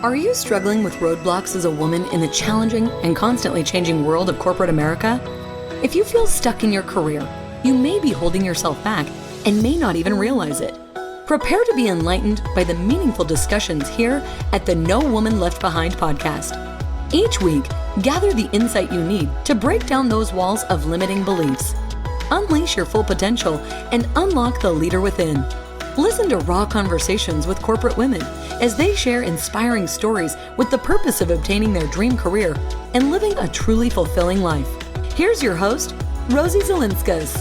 Are you struggling with roadblocks as a woman in the challenging and constantly changing world of corporate America? If you feel stuck in your career, you may be holding yourself back and may not even realize it. Prepare to be enlightened by the meaningful discussions here at the No Woman Left Behind podcast. Each week, gather the insight you need to break down those walls of limiting beliefs. Unleash your full potential and unlock the leader within. Listen to raw conversations with corporate women as they share inspiring stories with the purpose of obtaining their dream career and living a truly fulfilling life. Here's your host, Rosie Zilinskas.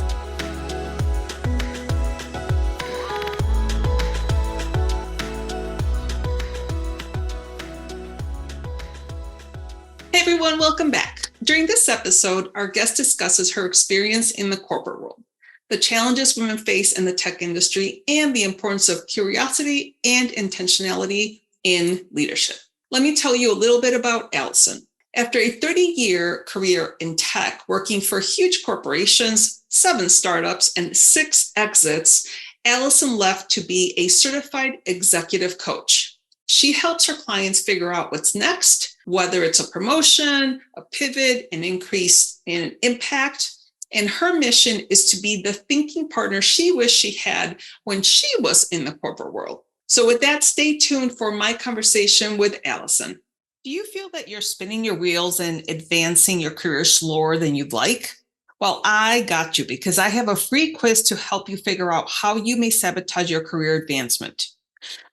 Hey everyone, welcome back. During this episode, our guest discusses her experience in the corporate world, the challenges women face in the tech industry, and the importance of curiosity and intentionality in leadership. Let me tell you a little bit about Alison. After a 30-year career in tech, working for huge corporations, 7 startups, and 6 exits, Alison left to be a certified executive coach. She helps her clients figure out what's next, whether it's a promotion, a pivot, an increase in impact. And her mission is to be the thinking partner she wished she had when she was in the corporate world. So with that, stay tuned for my conversation with Alison. Do you feel that you're spinning your wheels and advancing your career slower than you'd like? Well, I got you, because I have a free quiz to help you figure out how you may sabotage your career advancement.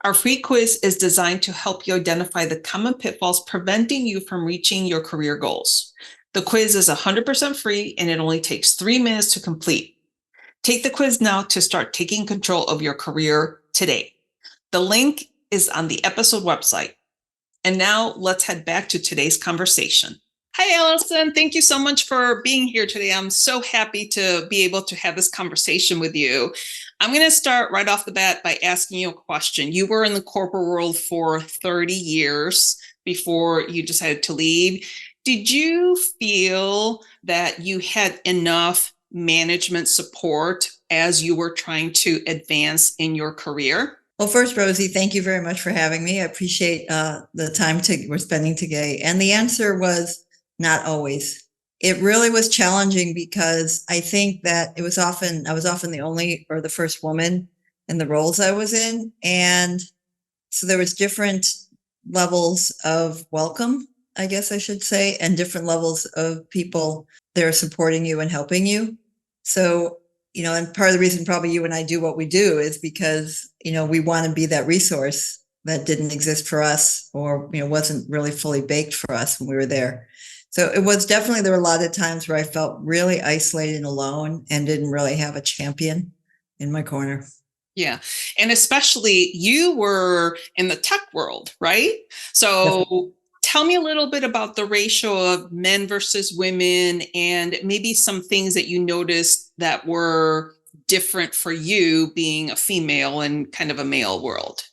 Our free quiz is designed to help you identify the common pitfalls preventing you from reaching your career goals. The quiz is 100% free and it only takes 3 minutes to complete. Take the quiz now to start taking control of your career today. The link is on the episode website. And now let's head back to today's conversation. Hi, Alison. Thank you so much for being here today. I'm so happy to be able to have this conversation with you. I'm going to start right off the bat by asking you a question. You were in the corporate world for 30 years before you decided to leave. Did you feel that you had enough management support as you were trying to advance in your career? Well, first, Rosie, thank you very much for having me. I appreciate the time we're spending today. And the answer was not always. It really was challenging because I think that I was often the only or the first woman in the roles I was in. And so there was different levels of welcome, I guess I should say, and different levels of people that are supporting you and helping you. So, and part of the reason probably you and I do what we do is because, we want to be that resource that didn't exist for us or, wasn't really fully baked for us when we were there. So it was definitely, there were a lot of times where I felt really isolated and alone and didn't really have a champion in my corner. Yeah. And especially you were in the tech world, right? So tell me a little bit about the ratio of men versus women and maybe some things that you noticed that were different for you being a female in kind of a male world.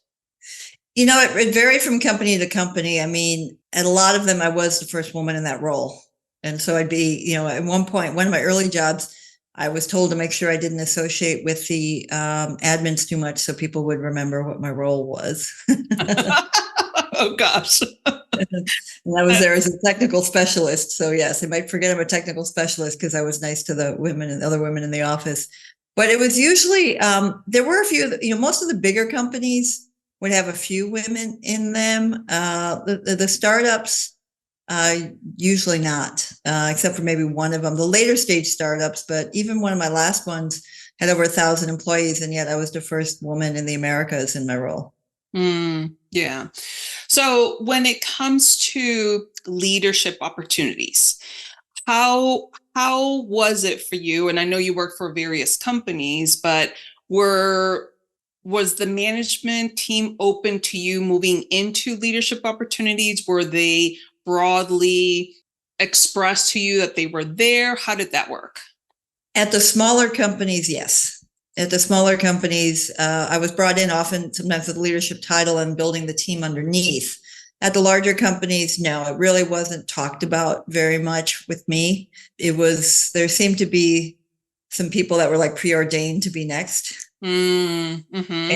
It varied from company to company. I mean, at a lot of them, I was the first woman in that role. And so I'd be, at one point, one of my early jobs, I was told to make sure I didn't associate with the admins too much so people would remember what my role was. Oh, gosh. And I was there as a technical specialist. So yes, they might forget I'm a technical specialist because I was nice to the women and other women in the office. But it was usually, there were a few, most of the bigger companies would have a few women in them. The startups, usually not, except for maybe one of them, the later stage startups. But even one of my last ones had over 1,000 employees, and yet I was the first woman in the Americas in my role. Yeah. So when it comes to leadership opportunities, how was it for you? And I know you worked for various companies, but was the management team open to you moving into leadership opportunities? Were they broadly expressed to you that they were there? How did that work? At the smaller companies, yes. At the smaller companies, I was brought in often, sometimes with a leadership title and building the team underneath. At the larger companies, no, it really wasn't talked about very much with me. There seemed to be some people that were like preordained to be next. Mm-hmm.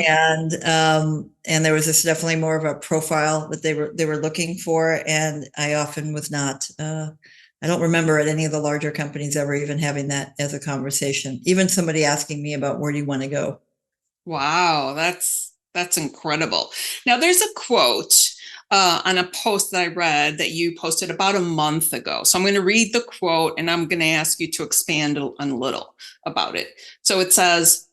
And there was this definitely more of a profile that they were looking for, and I often was not. I don't remember at any of the larger companies ever even having that as a conversation. Even somebody asking me about where do you want to go. Wow, that's incredible. Now, there's a quote on a post that I read that you posted about a month ago. So I'm going to read the quote and I'm going to ask you to expand a little about it. So it says,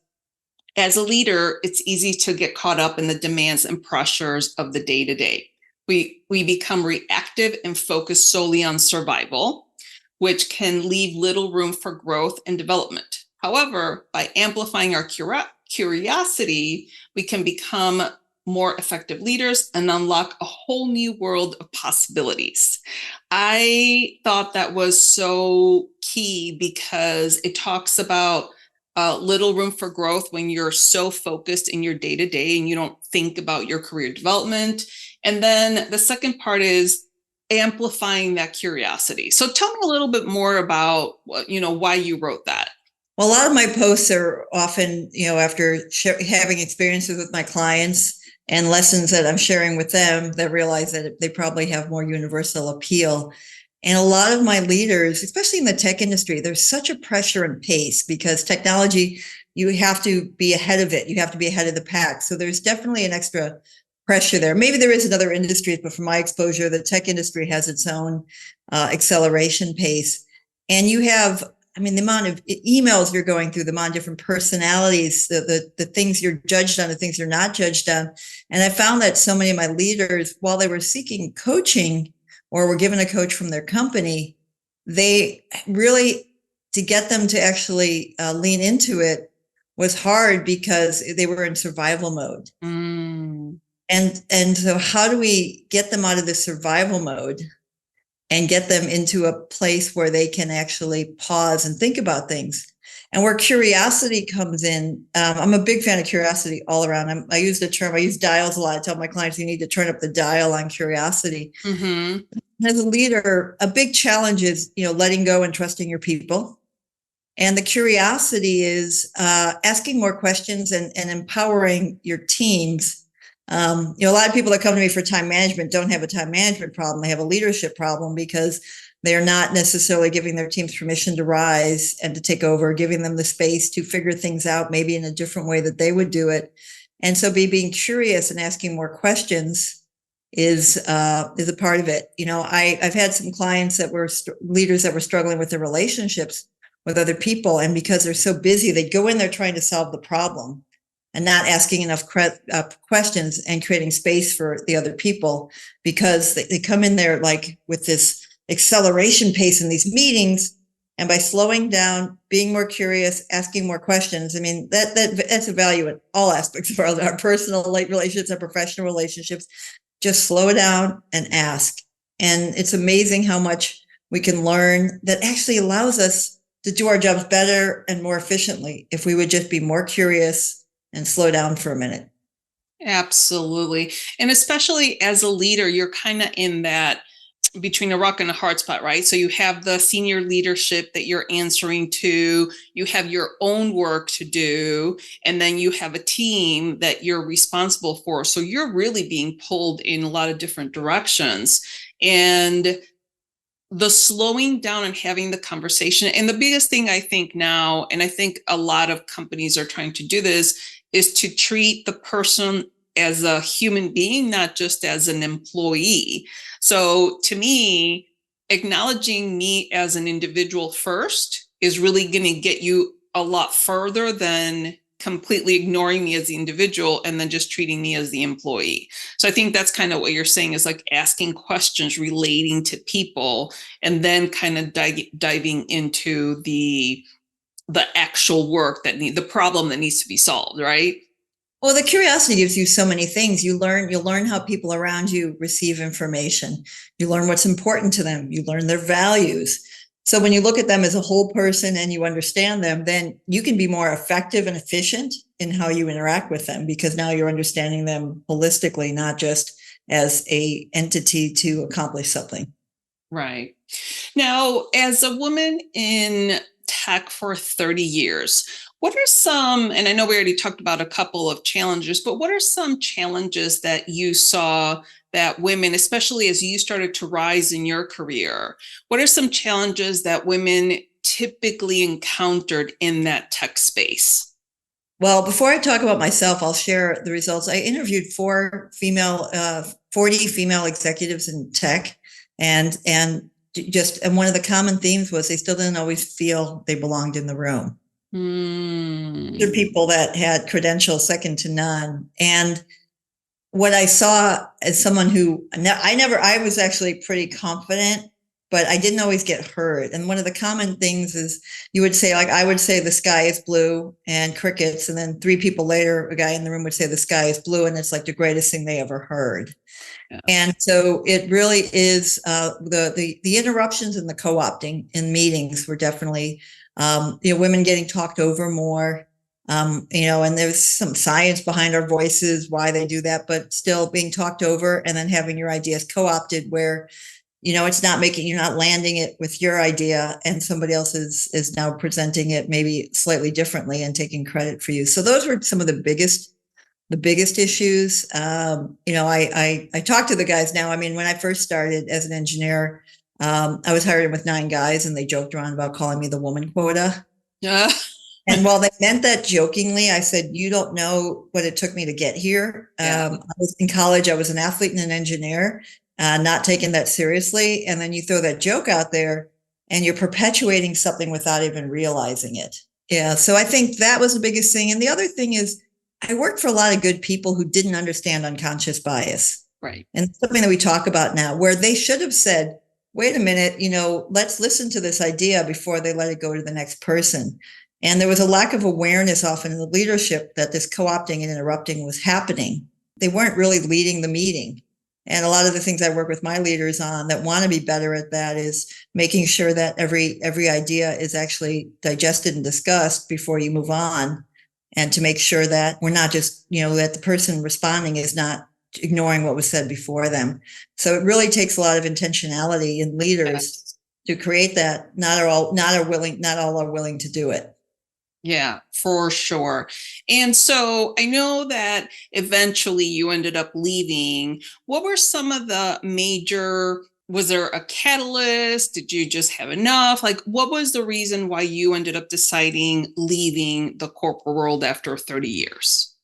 as a leader, it's easy to get caught up in the demands and pressures of the day-to-day. We become reactive and focus solely on survival, which can leave little room for growth and development. However, by amplifying our curiosity, we can become more effective leaders and unlock a whole new world of possibilities. I thought that was so key because it talks about little room for growth when you're so focused in your day-to-day and you don't think about your career development. And then the second part is amplifying that curiosity. So tell me a little bit more about, why you wrote that. Well, a lot of my posts are often, after having experiences with my clients and lessons that I'm sharing with them, that realize that they probably have more universal appeal. And a lot of my leaders, especially in the tech industry, there's such a pressure and pace because technology, you have to be ahead of it. You have to be ahead of the pack. So there's definitely an extra pressure there. Maybe there is in other industries, but from my exposure, the tech industry has its own acceleration pace. And you have, the amount of emails you're going through, the amount of different personalities, the things you're judged on, the things you're not judged on. And I found that so many of my leaders, while they were seeking coaching or were given a coach from their company, they really, to get them to actually lean into it was hard because they were in survival mode. And so how do we get them out of the survival mode and get them into a place where they can actually pause and think about things? And where curiosity comes in, I'm a big fan of curiosity all around. I use dials a lot. I tell my clients, you need to turn up the dial on curiosity. Mm-hmm. As a leader, a big challenge is, letting go and trusting your people. And the curiosity is asking more questions and empowering your teams. A lot of people that come to me for time management don't have a time management problem. They have a leadership problem because they're not necessarily giving their teams permission to rise and to take over, giving them the space to figure things out, maybe in a different way that they would do it. And so being curious and asking more questions is a part of it. I've had some clients that were leaders that were struggling with their relationships with other people. And because they're so busy, they go in there trying to solve the problem and not asking enough questions and creating space for the other people, because they come in there like with this acceleration pace in these meetings. And by slowing down, being more curious, asking more questions, that's a value in all aspects of our personal relationships and professional relationships. Just slow down and ask. And it's amazing how much we can learn that actually allows us to do our jobs better and more efficiently if we would just be more curious and slow down for a minute. Absolutely. And especially as a leader, you're kind of in that between a rock and a hard spot, right? So you have the senior leadership that you're answering to, you have your own work to do, and then you have a team that you're responsible for. So you're really being pulled in a lot of different directions. And the slowing down and having the conversation, and the biggest thing I think now, and I think a lot of companies are trying to do this, is to treat the person as a human being, not just as an employee. So to me, acknowledging me as an individual first is really going to get you a lot further than completely ignoring me as the individual and then just treating me as the employee. So I think that's kind of what you're saying, is like asking questions relating to people and then kind of diving into the actual work the problem that needs to be solved, right? Well, the curiosity gives you so many things. You'll learn how people around you receive information. You learn what's important to them. You learn their values. So when you look at them as a whole person and you understand them, then you can be more effective and efficient in how you interact with them, because now you're understanding them holistically, not just as an entity to accomplish something. Right. Now, as a woman in tech for 30 years, What are some, and I know we already talked about a couple of challenges, but what are some challenges that you saw that women, especially as you started to rise in your career, what are some challenges that women typically encountered in that tech space? Well, before I talk about myself, I'll share the results. I interviewed 40 female executives in tech, and one of the common themes was they still didn't always feel they belonged in the room. They're people that had credentials second to none. And what I saw as someone who I was actually pretty confident, but I didn't always get heard. And one of the common things is you would say, like, I would say the sky is blue and crickets. And then 3 people later, a guy in the room would say the sky is blue. And it's like the greatest thing they ever heard. Yeah. And so it really is the interruptions and the co-opting in meetings were definitely, women getting talked over more. And there's some science behind our voices, why they do that, but still being talked over and then having your ideas co-opted where, it's not you're not landing it with your idea and somebody else is now presenting it maybe slightly differently and taking credit for you. So those were some of the biggest issues. I talk to the guys now. I mean, when I first started as an engineer, I was hired with 9 guys and they joked around about calling me the woman quota. Yeah. And while they meant that jokingly, I said, you don't know what it took me to get here. I was in college. I was an athlete and an engineer, not taking that seriously. And then you throw that joke out there and you're perpetuating something without even realizing it. Yeah. So I think that was the biggest thing. And the other thing is I worked for a lot of good people who didn't understand unconscious bias. Right. And something that we talk about now, where they should have said, wait a minute, let's listen to this idea before they let it go to the next person. And there was a lack of awareness often in the leadership that this co-opting and interrupting was happening. They weren't really leading the meeting. And a lot of the things I work with my leaders on that want to be better at that is making sure that every idea is actually digested and discussed before you move on. And to make sure that we're not just, that the person responding is not ignoring what was said before them. So it really takes a lot of intentionality in leaders to create that. Not all are willing to do it. Yeah, for sure. And so I know that eventually you ended up leaving. What were some of the was there a catalyst? Did you just have enough? Like, what was the reason why you ended up deciding leaving the corporate world after 30 years?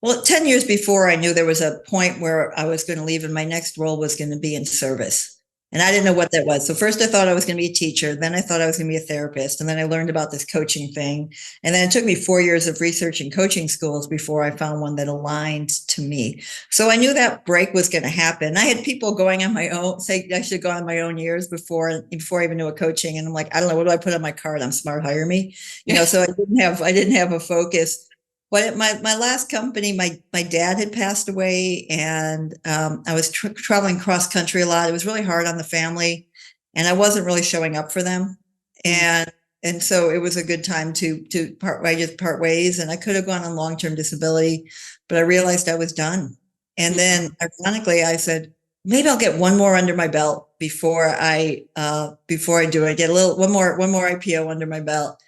Well, 10 years before, I knew there was a point where I was going to leave and my next role was going to be in service. And I didn't know what that was. So first I thought I was going to be a teacher. Then I thought I was going to be a therapist. And then I learned about this coaching thing. And then it took me 4 years of research in coaching schools before I found one that aligned to me. So I knew that break was going to happen. I had people going on my own, say I should go on my own years before I even knew a coaching. And I'm like, I don't know, what do I put on my card? I'm smart, hire me. So I didn't have a focus. But my last company, my dad had passed away, and I was traveling cross country a lot. It was really hard on the family, and I wasn't really showing up for them. And so it was a good time to part ways. And I could have gone on long-term disability, but I realized I was done. And then, ironically, I said, maybe I'll get one more under my belt before I do it. Get one more IPO under my belt.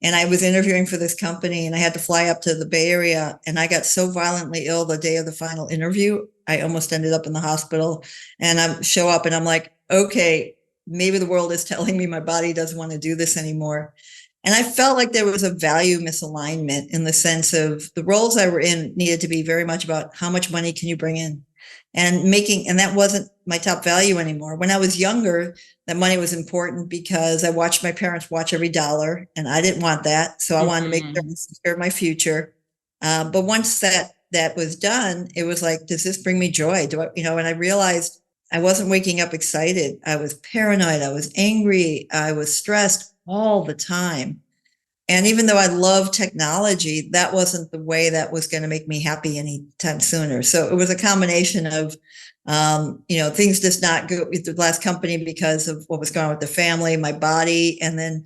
And I was interviewing for this company and I had to fly up to the Bay Area, and I got so violently ill the day of the final interview, I almost ended up in the hospital. And I show up and I'm like, okay, maybe the world is telling me my body doesn't want to do this anymore. And I felt like there was a value misalignment in the sense of the roles I were in needed to be very much about how much money can you bring in and that wasn't my top value anymore. When I was younger, that money was important because I watched my parents watch every dollar and I didn't want that. So I wanted to make sure I secured my future. But once that was done, it was like, does this bring me joy? And I realized I wasn't waking up excited. I was paranoid. I was angry. I was stressed all the time. And even though I love technology, that wasn't the way that was going to make me happy anytime sooner. So it was a combination of, things just not go with the last company because of what was going on with the family, my body. And then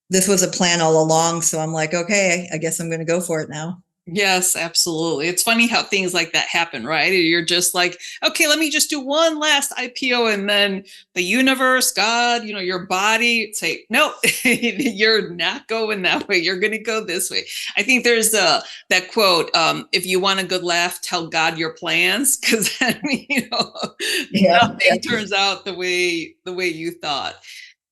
this was a plan all along. So I'm like, okay, I guess I'm going to go for it now. Yes, absolutely. It's funny how things like that happen, right? You're just like, okay, let me just do one last IPO, and then the universe, God, your body say, no, you're not going that way. You're going to go this way. I think there's that quote, if you want a good laugh, tell God your plans, because then, Yeah. nothing turns out the way you thought.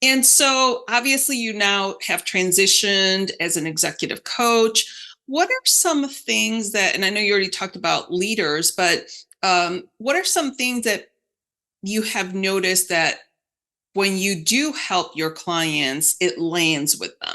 And so obviously you now have transitioned as an executive coach. What are some things that, and I know you already talked about leaders, but what are some things that you have noticed that when you do help your clients, it lands with them?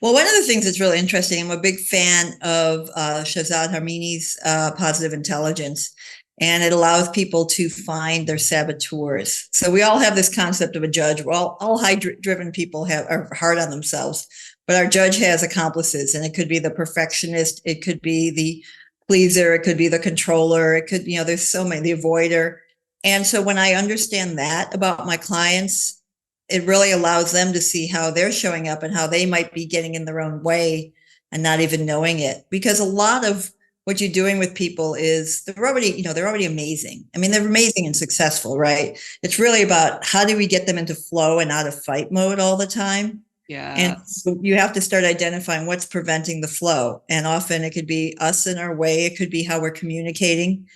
Well, one of the things that's really interesting, I'm a big fan of Shazad Harmini's positive intelligence, and it allows people to find their saboteurs. So we all have this concept of a judge. Well, all high-driven people are hard on themselves, but our judge has accomplices, and it could be the perfectionist, it could be the pleaser, it could be the controller, it could, there's so many, the avoider. And so when I understand that about my clients, it really allows them to see how they're showing up and how they might be getting in their own way and not even knowing it. Because a lot of what you're doing with people is they're already amazing. I mean, they're amazing and successful, right? It's really about how do we get them into flow and out of fight mode all the time. Yeah. And so you have to start identifying what's preventing the flow. And often it could be us in our way. It could be how we're communicating.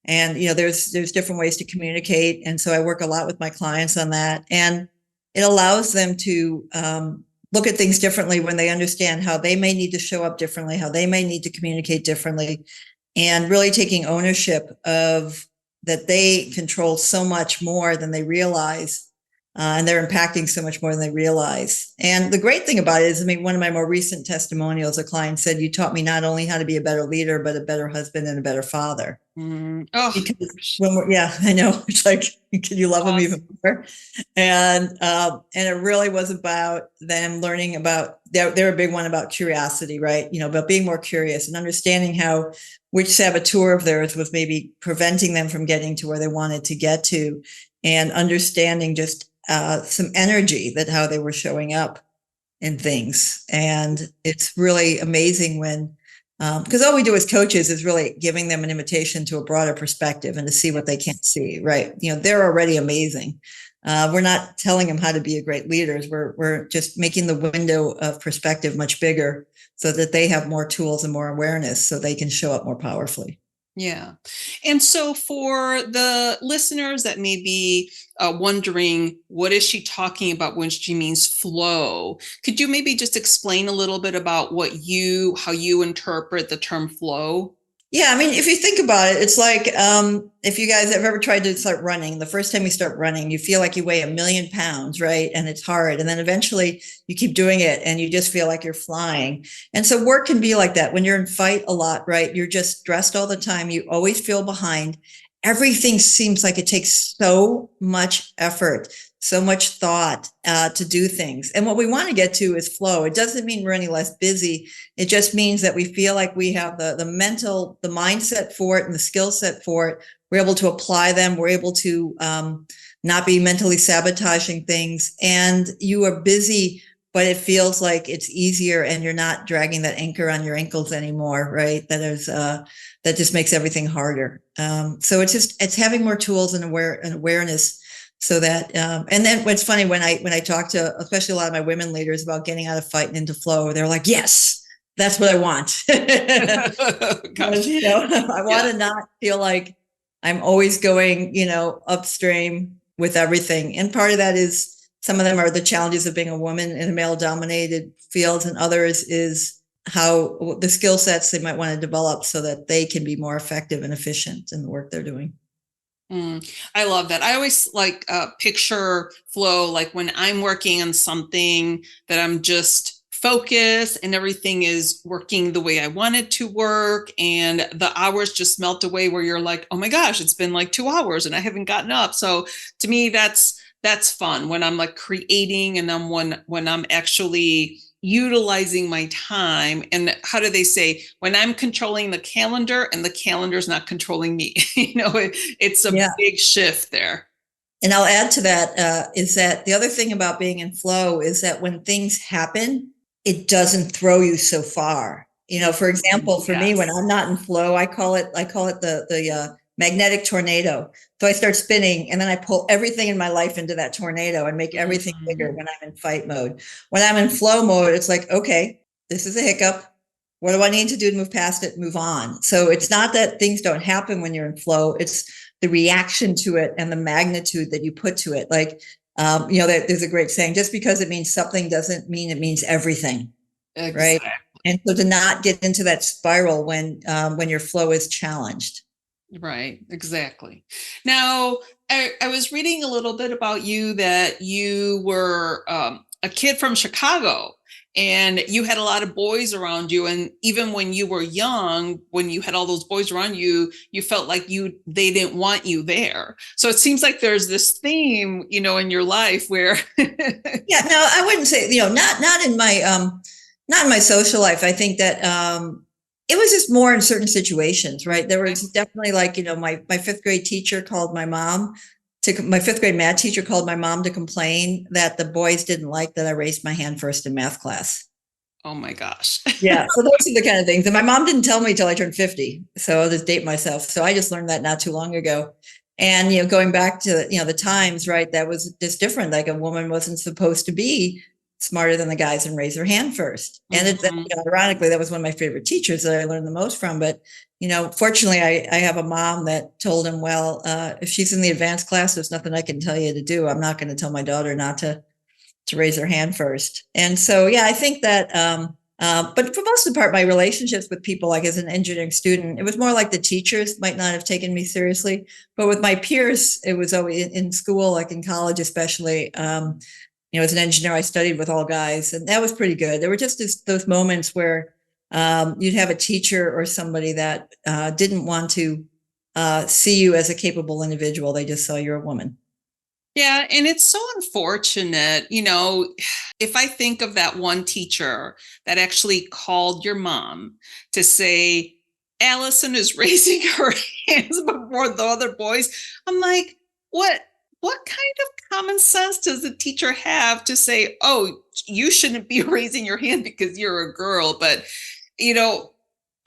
And, there's different ways to communicate. And so I work a lot with my clients on that. And it allows them to look at things differently when they understand how they may need to show up differently, how they may need to communicate differently, and really taking ownership of that they control so much more than they realize, and they're impacting so much more than they realize. And the great thing about it is, one of my more recent testimonials, a client said, "You taught me not only how to be a better leader, but a better husband and a better father." Oh, because I know, it's like, can you love them even more? And it really was about them learning about, they're a big one about curiosity, right? About being more curious and understanding which saboteur of theirs was maybe preventing them from getting to where they wanted to get to, and understanding just some energy, that how they were showing up in things. And it's really amazing when, because all we do as coaches is really giving them an invitation to a broader perspective and to see what they can't see, right? They're already amazing. We're not telling them how to be a great leaders. We're just making the window of perspective much bigger so that they have more tools and more awareness so they can show up more powerfully. Yeah. And so for the listeners that may be wondering, what is she talking about when she means flow? Could you maybe just explain a little bit about how you interpret the term flow? Yeah, if you think about it, it's like if you guys have ever tried to start running, the first time you start running, you feel like you weigh 1,000,000 pounds, right? And it's hard. And then eventually you keep doing it and you just feel like you're flying. And so work can be like that when you're in fight a lot, right? You're just stressed all the time. You always feel behind. Everything seems like it takes so much effort, so much thought to do things. And what we want to get to is flow. It doesn't mean we're any less busy. It just means that we feel like we have the mindset for it and the skill set for it. We're able to apply them. We're able to not be mentally sabotaging things. And you are busy, but it feels like it's easier and you're not dragging that anchor on your ankles anymore, right? That just makes everything harder. So it's having more tools and awareness. So that, and then what's funny, when I talk to, especially a lot of my women leaders about getting out of fight and into flow, they're like, yes, that's what I want. Because, I want to not feel like I'm always going, upstream with everything. And part of that is, some of them are the challenges of being a woman in a male dominated field, and others is how the skill sets they might want to develop so that they can be more effective and efficient in the work they're doing. I love that. I always picture flow like when I'm working on something that I'm just focused and everything is working the way I want it to work, and the hours just melt away, where you're like, oh my gosh, it's been like 2 hours and I haven't gotten up. So to me, that's fun when I'm like creating, and then when I'm actually utilizing my time. And how do they say, when I'm controlling the calendar and the calendar's not controlling me? It's a big shift there. And I'll add to that is that the other thing about being in flow is that when things happen, it doesn't throw you so far. For example, for me, when Yes. I'm not in flow, I call it the magnetic tornado. So I start spinning and then I pull everything in my life into that tornado and make everything bigger when I'm in fight mode. When I'm in flow mode, it's like, okay, this is a hiccup. What do I need to do to move past it, move on? So it's not that things don't happen when you're in flow. It's the reaction to it and the magnitude that you put to it. Like, there's a great saying, just because it means something doesn't mean it means everything. Right. Exactly. And so to not get into that spiral when your flow is challenged. Right, exactly. Now, I was reading a little bit about you, that you were a kid from Chicago and you had a lot of boys around you. And even when you were young, when you had all those boys around you, you felt like they didn't want you there. So it seems like there's this theme, in your life where Yeah, no, I wouldn't say, not in my social life. I think that it was just more in certain situations, right? There was definitely my fifth grade teacher called my mom my fifth grade math teacher called my mom to complain that the boys didn't like that I raised my hand first in math class. Oh my gosh. Yeah. So those are the kind of things. And my mom didn't tell me till I turned 50. So I'll just date myself. So I just learned that not too long ago. And, going back to, the times, right, that was just different. Like a woman wasn't supposed to be smarter than the guys and raise her hand first. And ironically, that was one of my favorite teachers that I learned the most from. But, fortunately, I have a mom that told him, well, if she's in the advanced class, there's nothing I can tell you to do. I'm not going to tell my daughter not to raise her hand first. And so, yeah, I think that, but for most of the part, my relationships with people, like as an engineering student, it was more like the teachers might not have taken me seriously, but with my peers, it was always in school, like in college, especially, as an engineer, I studied with all guys, and that was pretty good. There were just those moments where you'd have a teacher or somebody that didn't want to see you as a capable individual. They just saw you're a woman. Yeah, and it's so unfortunate, if I think of that one teacher that actually called your mom to say, Alison is raising her hands before the other boys. I'm like, what kind of common sense does the teacher have to say, oh, you shouldn't be raising your hand because you're a girl? But,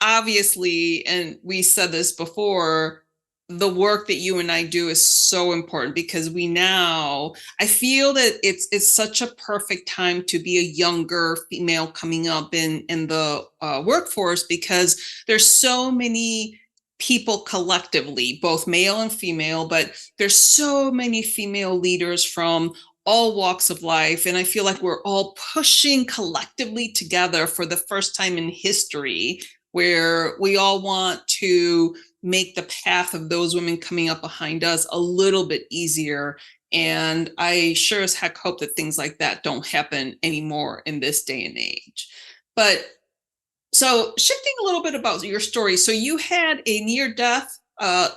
obviously, and we said this before, the work that you and I do is so important because I feel that it's such a perfect time to be a younger female coming up in the workforce, because there's so many people collectively, both male and female, but there's so many female leaders from all walks of life. And I feel like we're all pushing collectively together for the first time in history, where we all want to make the path of those women coming up behind us a little bit easier. And I sure as heck hope that things like that don't happen anymore in this day and age. But so shifting a little bit about your story. So you had a near-death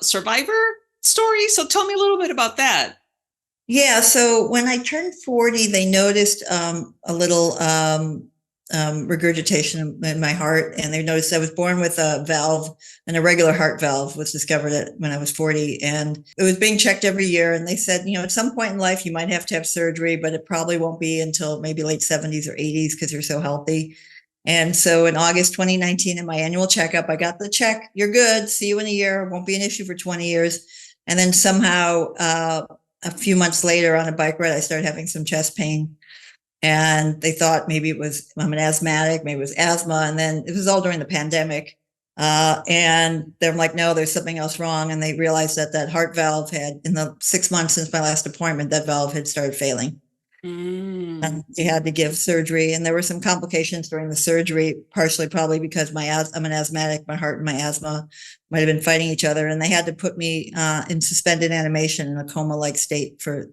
survivor story. So tell me a little bit about that. Yeah. So when I turned 40, they noticed a little regurgitation in my heart, and they noticed I was born with a valve, and a regular heart valve was discovered when I was 40, and it was being checked every year. And they said, at some point in life you might have to have surgery, but it probably won't be until maybe late 70s or 80s because you're so healthy. And so in August 2019, in my annual checkup, I got the check. You're good. See you in a year. Won't be an issue for 20 years. And then somehow a few months later on a bike ride, I started having some chest pain. And they thought maybe I'm an asthmatic, maybe it was asthma. And then it was all during the pandemic. And they're like, no, there's something else wrong. And they realized that heart valve in the 6 months since my last appointment, that valve had started failing. And they had to give surgery. And there were some complications during the surgery, partially probably because I'm an asthmatic, my heart and my asthma might have been fighting each other. And they had to put me in suspended animation in a coma-like state for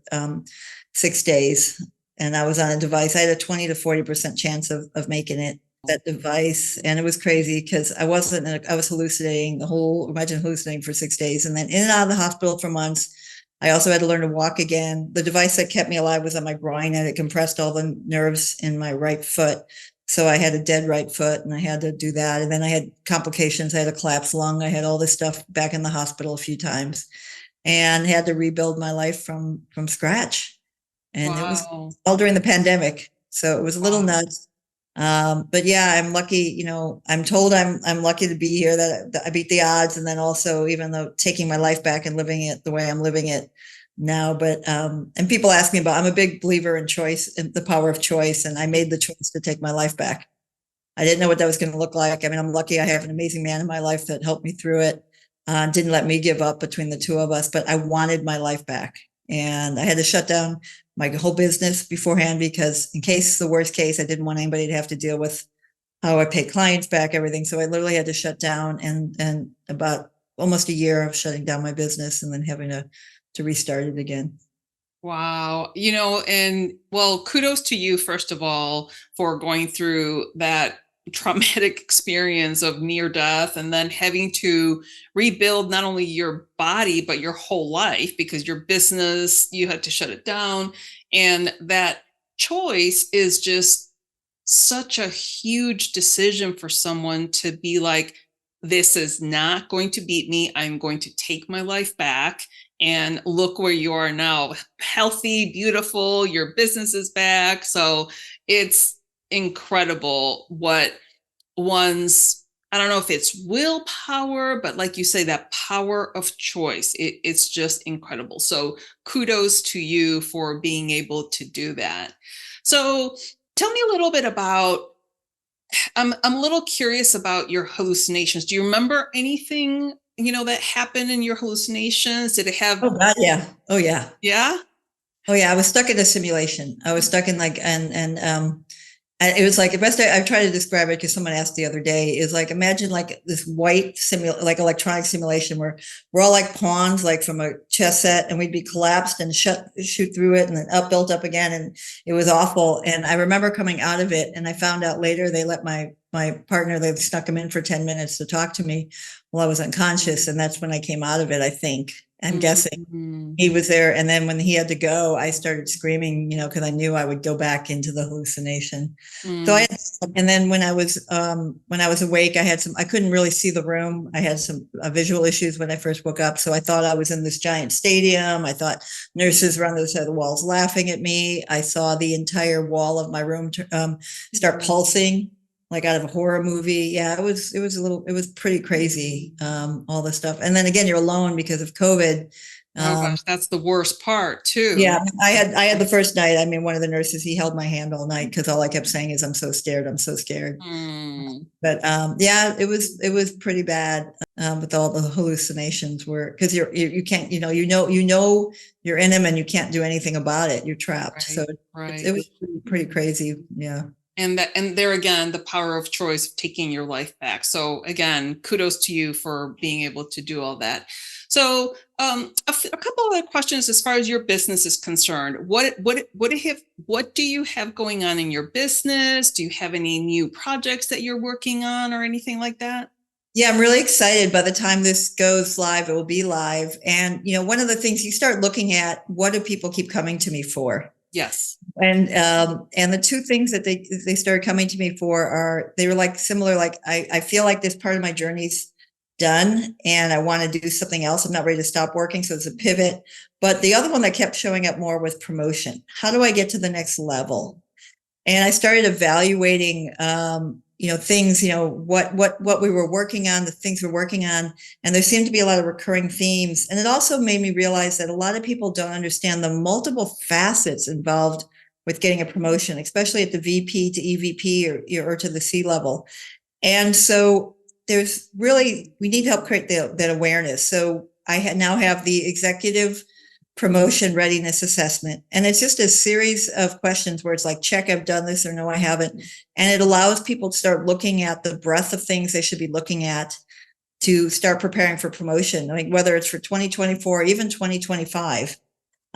6 days. And I was on a device. I had a 20 to 40% chance of making it, that device. And it was crazy because I was hallucinating imagine hallucinating for 6 days, and then in and out of the hospital for months. I also had to learn to walk again. The device that kept me alive was on my groin, and it compressed all the nerves in my right foot. So I had a dead right foot, and I had to do that. And then I had complications. I had a collapsed lung. I had all this stuff back in the hospital a few times, and had to rebuild my life from scratch. And It was all during the pandemic. So it was a little nuts. But yeah, I'm lucky, I'm told I'm lucky to be here, that I beat the odds. And then also, even though taking my life back and living it the way I'm living it now, but, and people ask me I'm a big believer in choice, in the power of choice. And I made the choice to take my life back. I didn't know what that was going to look like. I mean, I'm lucky I have an amazing man in my life that helped me through it. Didn't let me give up between the two of us, but I wanted my life back. And I had to shut down my whole business beforehand, because in case the worst case, I didn't want anybody to have to deal with how I pay clients back, everything. So I literally had to shut down, and about almost a year of shutting down my business and then having to restart it again. Wow. And well, kudos to you, first of all, for going through that traumatic experience of near death and then having to rebuild not only your body, but your whole life, because your business, you had to shut it down. And that choice is just such a huge decision for someone to be like, this is not going to beat me. I'm going to take my life back. And look where you are now, healthy, beautiful, your business is back. So it's incredible what one's, I don't know if it's willpower, but like you say, that power of choice, it's just incredible. So kudos to you for being able to do that. So tell me a little bit about, I'm a little curious about your hallucinations. Do you remember anything that happened in your hallucinations? Did it have? Oh God, yeah. Oh yeah. Yeah. Oh yeah. I was stuck in a simulation. I was stuck in and it was like the best I tried to describe it, because someone asked the other day, is like, imagine like this white like electronic simulation where we're all like pawns, like from a chess set, and we'd be collapsed and shoot through it and then built up again. And it was awful. And I remember coming out of it, and I found out later they let my partner, they snuck him in for 10 minutes to talk to me while I was unconscious. And that's when I came out of it, I think. I'm guessing he was there. And then when he had to go, I started screaming, because I knew I would go back into the hallucination. So and then when I was awake, I couldn't really see the room. I had some visual issues when I first woke up. So I thought I was in this giant stadium. I thought nurses were on the other side of the walls laughing at me. I saw the entire wall of my room start pulsing, like out of a horror movie. Yeah, it was pretty crazy, all this stuff. And then again, you're alone because of COVID. Oh gosh, that's the worst part too. Yeah, I had the first night. I mean, one of the nurses, he held my hand all night, because all I kept saying is, "I'm so scared. I'm so scared." But yeah, it was pretty bad with all the hallucinations, because you can't, you're in them and you can't do anything about it. You're trapped. Right, so it was pretty crazy. Yeah. And there again, the power of choice of taking your life back. So again, kudos to you for being able to do all that. So a couple of other questions as far as your business is concerned. What do you have going on in your business? Do you have any new projects that you're working on or anything like that? Yeah, I'm really excited. By the time this goes live, it will be live. And, one of the things you start looking at, what do people keep coming to me for? Yes. And the two things that they started coming to me for they were like similar, like I feel like this part of my journey's done and I want to do something else. I'm not ready to stop working. So it's a pivot. But the other one that kept showing up more was promotion. How do I get to the next level? And I started evaluating things, what we were working on, the things we're working on. And there seemed to be a lot of recurring themes. And it also made me realize that a lot of people don't understand the multiple facets involved with getting a promotion, especially at the VP to EVP or to the C level. And so we need to help create that awareness. So I now have the executive promotion readiness assessment. And it's just a series of questions where it's like, check, I've done this, or no, I haven't. And it allows people to start looking at the breadth of things they should be looking at to start preparing for promotion. I mean, whether it's for 2024 or even 2025.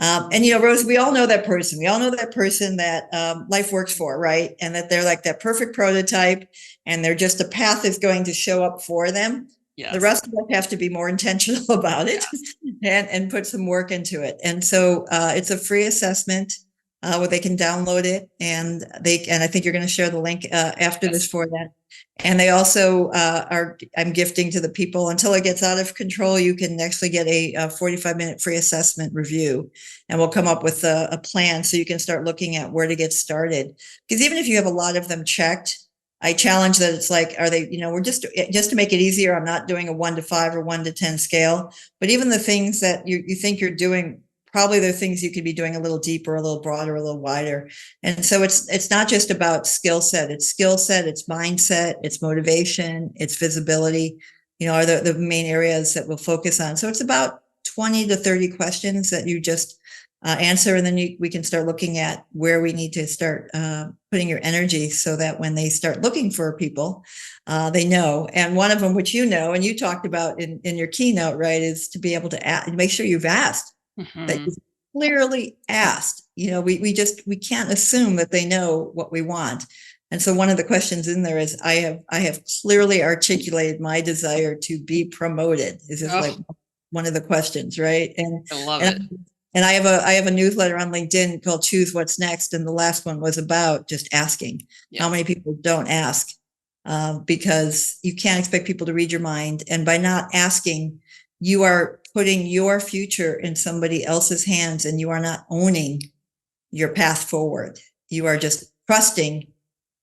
And, Rose, we all know that person. We all know that person that life works for, right? And that they're like that perfect prototype, and they're just a path is going to show up for them. Yes. The rest of us have to be more intentional about it, and put some work into it. And so it's a free assessment where they can download it, and I think you're going to share the link after this for that. And they also I'm gifting to the people until it gets out of control. You can actually get a 45-minute free assessment review, and we'll come up with a plan so you can start looking at where to get started. Because even if you have a lot of them checked, I challenge that it's like, are they, we're just to make it easier. I'm not doing a 1 to 5 or 1 to 10 scale, but even the things that you think you're doing, probably the things you could be doing a little deeper, a little broader, a little wider. And so it's not just about skill set, it's mindset, it's motivation, it's visibility, are the main areas that we'll focus on. So it's about 20 to 30 questions that you just answer. And then we can start looking at where we need to start putting your energy so that when they start looking for people, they know. And one of them, which and you talked about in your keynote, right, is to be able to make sure you've asked. That you clearly asked. We can't assume that they know what we want. And so one of the questions in there is, I have clearly articulated my desire to be promoted. Is just like one of the questions, right? And I love it. And I have a newsletter on LinkedIn called Choose What's Next. And the last one was about just asking. How many people don't ask? Because you can't expect people to read your mind. And by not asking, you are putting your future in somebody else's hands, and you are not owning your path forward. You are just trusting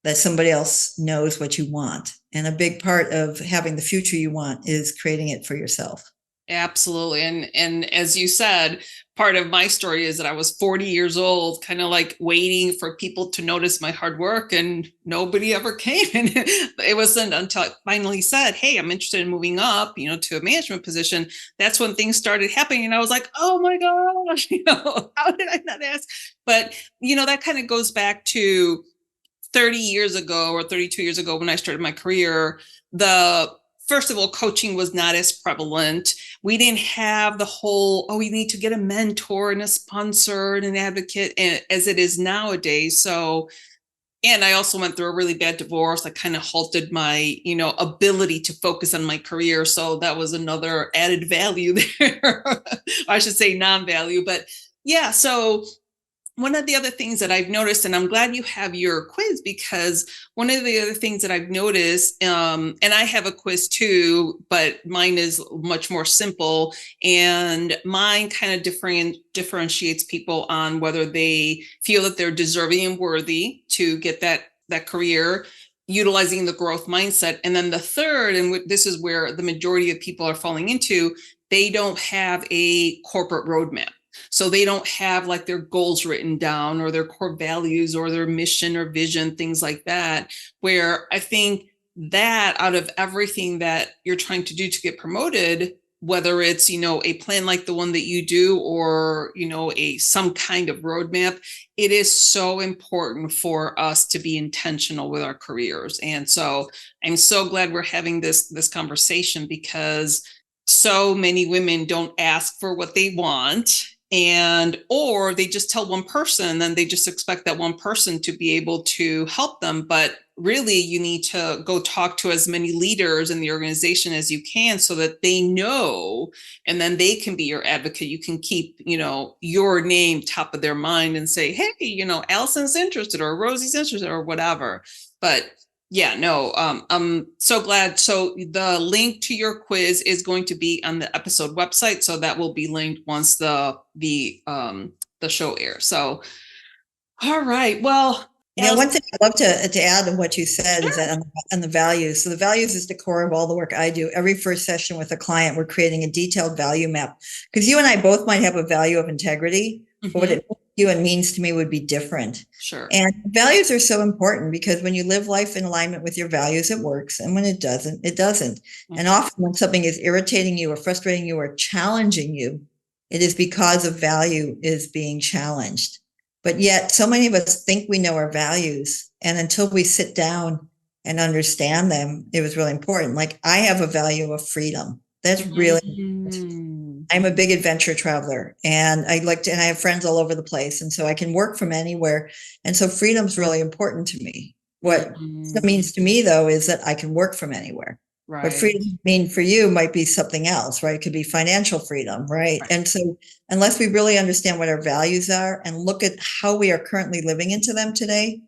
that somebody else knows what you want. And a big part of having the future you want is creating it for yourself. Absolutely. And as you said, part of my story is that I was 40 years old, kind of like waiting for people to notice my hard work, and nobody ever came. And it wasn't until I finally said, hey, I'm interested in moving up, to a management position. That's when things started happening. And I was like, oh my gosh, how did I not ask? But, that kind of goes back to 30 years ago or 32 years ago when I started my career. First of all, coaching was not as prevalent. We didn't have the whole, we need to get a mentor and a sponsor and an advocate as it is nowadays. So, and I also went through a really bad divorce. I kind of halted my, ability to focus on my career. So that was another added value there. I should say non-value, but yeah. So one of the other things that I've noticed, and I'm glad you have your quiz, because one of the other things that I've noticed, and I have a quiz too, but mine is much more simple, and mine kind of differentiates people on whether they feel that they're deserving and worthy to get that career, utilizing the growth mindset. And then the third, and this is where the majority of people are falling into, they don't have a corporate roadmap. So they don't have like their goals written down, or their core values, or their mission or vision, things like that, where I think that out of everything that you're trying to do to get promoted, whether it's, a plan like the one that you do, or, some kind of roadmap, it is so important for us to be intentional with our careers. And so I'm so glad we're having this conversation, because so many women don't ask for what they want, or they just tell one person, and then they just expect that one person to be able to help them. But really, you need to go talk to as many leaders in the organization as you can, so that they know, and then they can be your advocate. You can keep, your name top of their mind and say, hey, Alison's interested, or Rosie's interested, or whatever. But yeah, no, I'm so glad. So the link to your quiz is going to be on the episode website. So that will be linked once the show airs. So, all right. Well, one thing I'd love to add to what you said is that on the values. So the values is the core of all the work I do. Every first session with a client, we're creating a detailed value map, because you and I both might have a value of integrity, but what it you and means to me would be different. Sure. And values are so important, because when you live life in alignment with your values, it works. And when it doesn't, it doesn't. And often when something is irritating you or frustrating you or challenging you, it is because a value is being challenged. But yet so many of us think we know our values. And until we sit down and understand them, it was really important. Like, I have a value of freedom. That's really I'm a big adventure traveler, and I have friends all over the place. And so I can work from anywhere. And so freedom's really important to me. What it means to me, though, is that I can work from anywhere. Right. What freedom mean for you might be something else, right? It could be financial freedom, right? And so unless we really understand what our values are and look at how we are currently living into them today,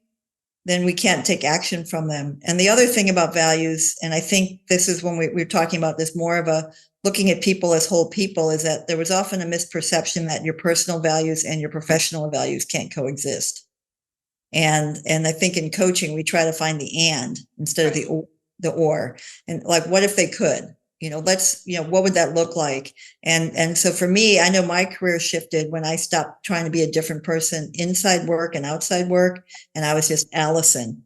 then we can't take action from them. And the other thing about values, and I think this is when we're talking about this more of a looking at people as whole people, is that there was often a misperception that your personal values and your professional values can't coexist. And I think in coaching, we try to find the and instead of the or. And like, what if they could? What would that look like? And so for me, I know my career shifted when I stopped trying to be a different person inside work and outside work. And I was just Alison.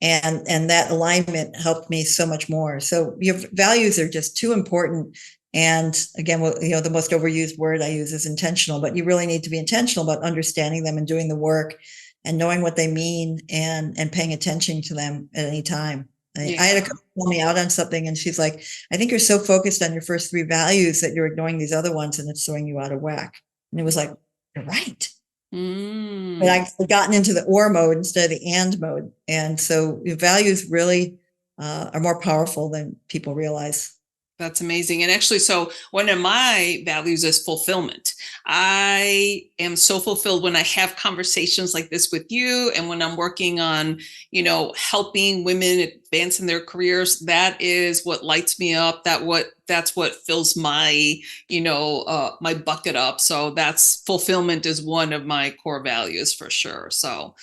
And that alignment helped me so much more. So your values are just too important. And again, the most overused word I use is intentional, but you really need to be intentional about understanding them and doing the work and knowing what they mean and paying attention to them at any time. I had a coach call me out on something, and she's like, I think you're so focused on your first 3 values that you're ignoring these other ones, and it's throwing you out of whack. And it was like, you're right. But I've gotten into the or mode instead of the and mode. And so your values really are more powerful than people realize. That's amazing. And actually, so one of my values is fulfillment. I am so fulfilled when I have conversations like this with you, and when I'm working on, helping women advance in their careers. That is what lights me up. That's what fills my, my bucket up. So that's fulfillment is one of my core values for sure. So,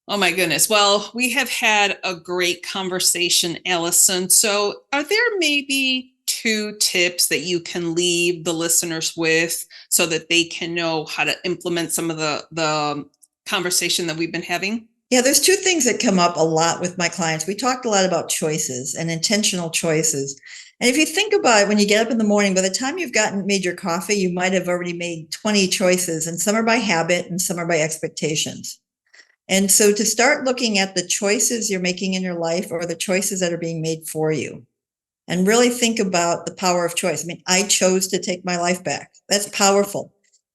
oh my goodness. Well, we have had a great conversation, Alison. So are there maybe 2 tips that you can leave the listeners with so that they can know how to implement some of the conversation that we've been having? Yeah, there's 2 things that come up a lot with my clients. We talked a lot about choices and intentional choices. And if you think about it, when you get up in the morning, by the time you've made your coffee, you might have already made 20 choices, and some are by habit and some are by expectations. And so to start looking at the choices you're making in your life or the choices that are being made for you, and really think about the power of choice. I mean, I chose to take my life back. That's powerful.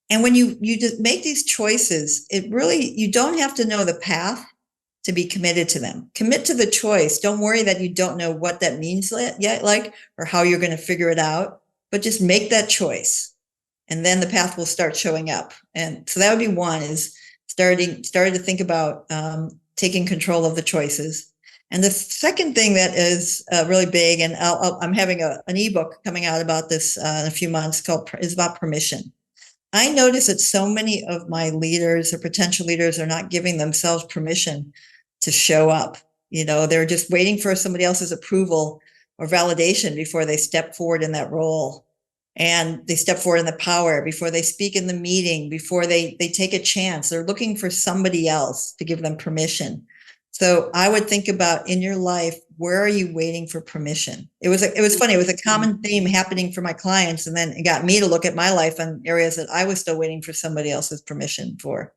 And when you just make these choices, you don't have to know the path to be committed to them. Commit to the choice. Don't worry that you don't know what that means yet, or how you're going to figure it out, but just make that choice. And then the path will start showing up. And so that would be one, is starting to think about taking control of the choices. And the second thing that is really big, and I'm having an ebook coming out about this in a few months, is about permission. I notice that so many of my leaders or potential leaders are not giving themselves permission to show up. They're just waiting for somebody else's approval or validation before they step forward in that role. And they step forward in the power, before they speak in the meeting, before they take a chance. They're looking for somebody else to give them permission. So I would think about, in your life, where are you waiting for permission? It was funny. It was a common theme happening for my clients. And then it got me to look at my life on areas that I was still waiting for somebody else's permission for.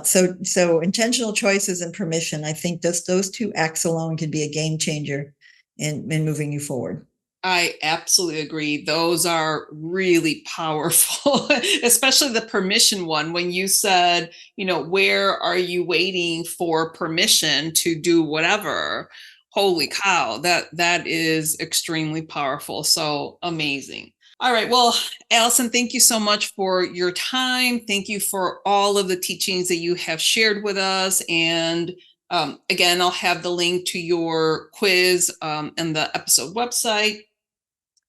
So intentional choices and permission, I think those 2 acts alone can be a game changer in moving you forward. I absolutely agree. Those are really powerful, especially the permission one. When you said, where are you waiting for permission to do whatever? Holy cow, that is extremely powerful. So amazing. All right. Well, Alison, thank you so much for your time. Thank you for all of the teachings that you have shared with us. And again, I'll have the link to your quiz and the episode website.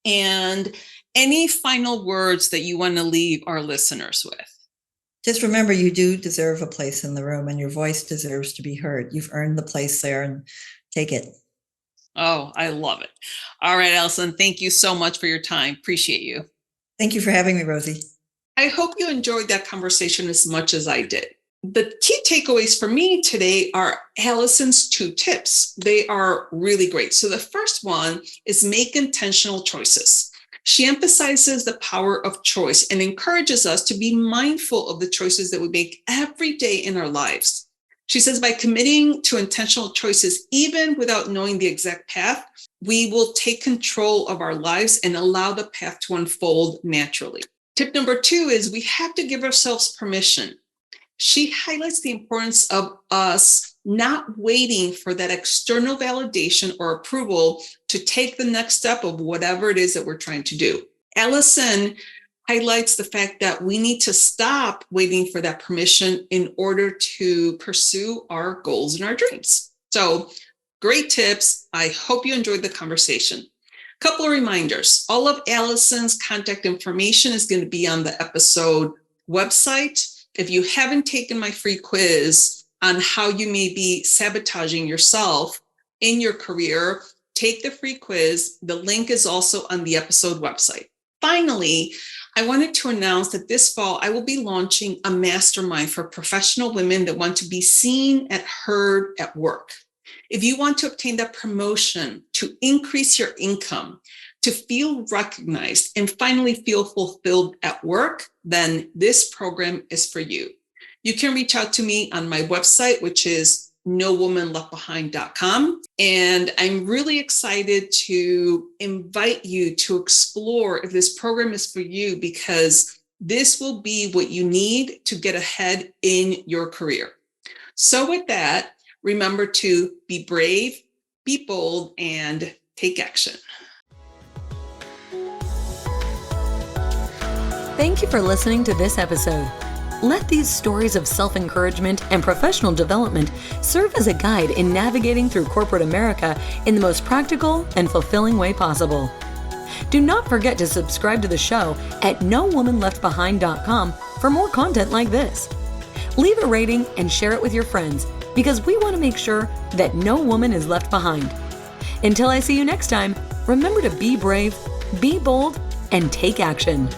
And any final words that you want to leave our listeners with? Just remember, you do deserve a place in the room, and your voice deserves to be heard. You've earned the place there, and take it. Oh, I love it. All right, Alison, thank you so much for your time. Appreciate you. Thank you for having me, Rosie. I hope you enjoyed that conversation as much as I did. The key takeaways for me today are Alison's 2 tips. They are really great. So the first one is make intentional choices. She emphasizes the power of choice and encourages us to be mindful of the choices that we make every day in our lives. She says by committing to intentional choices, even without knowing the exact path, we will take control of our lives and allow the path to unfold naturally. Tip number 2 is we have to give ourselves permission. She highlights the importance of us not waiting for that external validation or approval to take the next step of whatever it is that we're trying to do. Alison highlights the fact that we need to stop waiting for that permission in order to pursue our goals and our dreams. So great tips. I hope you enjoyed the conversation. Couple of reminders. All of Alison's contact information is going to be on the episode website. If you haven't taken my free quiz on how you may be sabotaging yourself in your career, take the free quiz. The link is also on the episode website. Finally, I wanted to announce that this fall, I will be launching a mastermind for professional women that want to be seen and heard at work. If you want to obtain that promotion, to increase your income, to feel recognized, and finally feel fulfilled at work, then this program is for you. You can reach out to me on my website, which is nowomanleftbehind.com. And I'm really excited to invite you to explore if this program is for you, because this will be what you need to get ahead in your career. So with that, remember to be brave, be bold, and take action. Thank you for listening to this episode. Let these stories of self-encouragement and professional development serve as a guide in navigating through corporate America in the most practical and fulfilling way possible. Do not forget to subscribe to the show at nowomanleftbehind.com for more content like this. Leave a rating and share it with your friends, because we want to make sure that no woman is left behind. Until I see you next time, remember to be brave, be bold, and take action.